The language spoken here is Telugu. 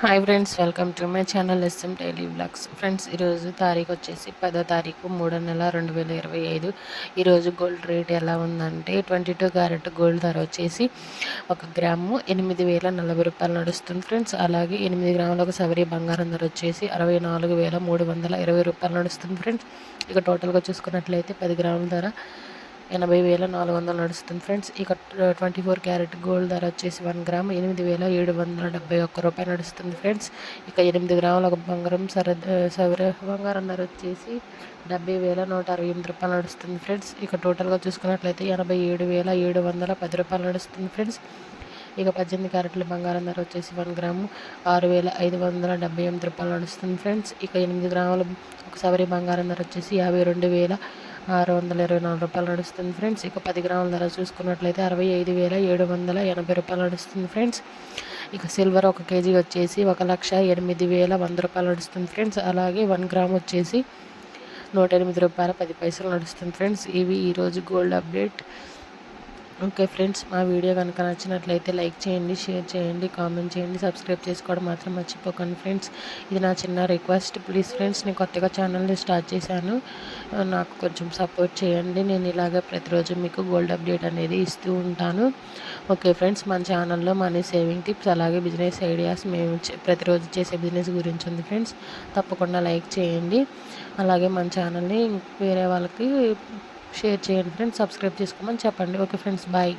Hi friends, welcome to my channel S M daily vlogs. Friends, ఈరోజు తారీఖు వచ్చేసి 10వ తారీఖు 3వ నెల 2025. ఈరోజు గోల్డ్ రేట్ ఎలా ఉందంటే 22 క్యారెట్ గోల్డ్ ధర వచ్చేసి 1 గ్రాము 8,040 రూపాయలు నడుస్తుంది ఫ్రెండ్స్. అలాగే 8 గ్రాముల ఒక సవరీ బంగారం ధర వచ్చేసి 64,320 రూపాయలు నడుస్తుంది ఫ్రెండ్స్. ఇక టోటల్గా చూసుకున్నట్లయితే 10 గ్రాముల ధర 80,400 నడుస్తుంది ఫ్రెండ్స్. ఇక 24 క్యారెట్ గోల్డ్ ధర వచ్చేసి 1 గ్రామ్ 8,771 రూపాయలు నడుస్తుంది ఫ్రెండ్స్. ఇక 8 గ్రాముల ఒక బంగారం సవర బంగారం ధర వచ్చేసి 70,168 రూపాయలు నడుస్తుంది ఫ్రెండ్స్. ఇక టోటల్గా చూసుకున్నట్లయితే 87,710 రూపాయలు నడుస్తుంది ఫ్రెండ్స్. ఇక 18 క్యారెట్ల బంగారం ధర వచ్చేసి 1 గ్రాము 6,578 రూపాయలు నడుస్తుంది ఫ్రెండ్స్. ఇక 8 గ్రాముల ఒక సవరి బంగారం ధర వచ్చేసి 52,624 రూపాయలు నడుస్తుంది ఫ్రెండ్స్. ఇక 10 గ్రాముల ధర చూసుకున్నట్లయితే 65,780 రూపాయలు నడుస్తుంది ఫ్రెండ్స్. ఇక సిల్వర్ 1 కేజీ వచ్చేసి 1,08,100 రూపాయలు నడుస్తుంది ఫ్రెండ్స్. అలాగే 1 గ్రామ్ వచ్చేసి 108 రూపాయల 10 పైసలు నడుస్తుంది ఫ్రెండ్స్. ఇవి ఈరోజు గోల్డ్ అప్డేట్. ఓకే ఫ్రెండ్స్, మా వీడియో కనుక నచ్చినట్లయితే లైక్ చేయండి, షేర్ చేయండి, కామెంట్ చేయండి, సబ్స్క్రైబ్ చేసుకోవడం మాత్రం మర్చిపోకండి ఫ్రెండ్స్. ఇది నా చిన్న రిక్వెస్ట్. ప్లీజ్ ఫ్రెండ్స్, నేను కొత్తగా ఛానల్ని స్టార్ట్ చేశాను, నాకు కొంచెం సపోర్ట్ చేయండి. నేను ఇలాగ ప్రతిరోజు మీకు గోల్డ్ అప్డేట్ అనేది ఇస్తూ ఉంటాను. ఓకే ఫ్రెండ్స్, మన ఛానల్లో మనీ సేవింగ్ టిప్స్ అలాగే బిజినెస్ ఐడియాస్ మేము ప్రతిరోజు చేసే బిజినెస్ గురించి ఉంది ఫ్రెండ్స్. తప్పకుండా లైక్ చేయండి. అలాగే మన ఛానల్ని వేరే వాళ్ళకి షేర్ చేయండి ఫ్రెండ్స్. సబ్స్క్రైబ్ చేసుకోమని చెప్పండి. Okay friends, bye.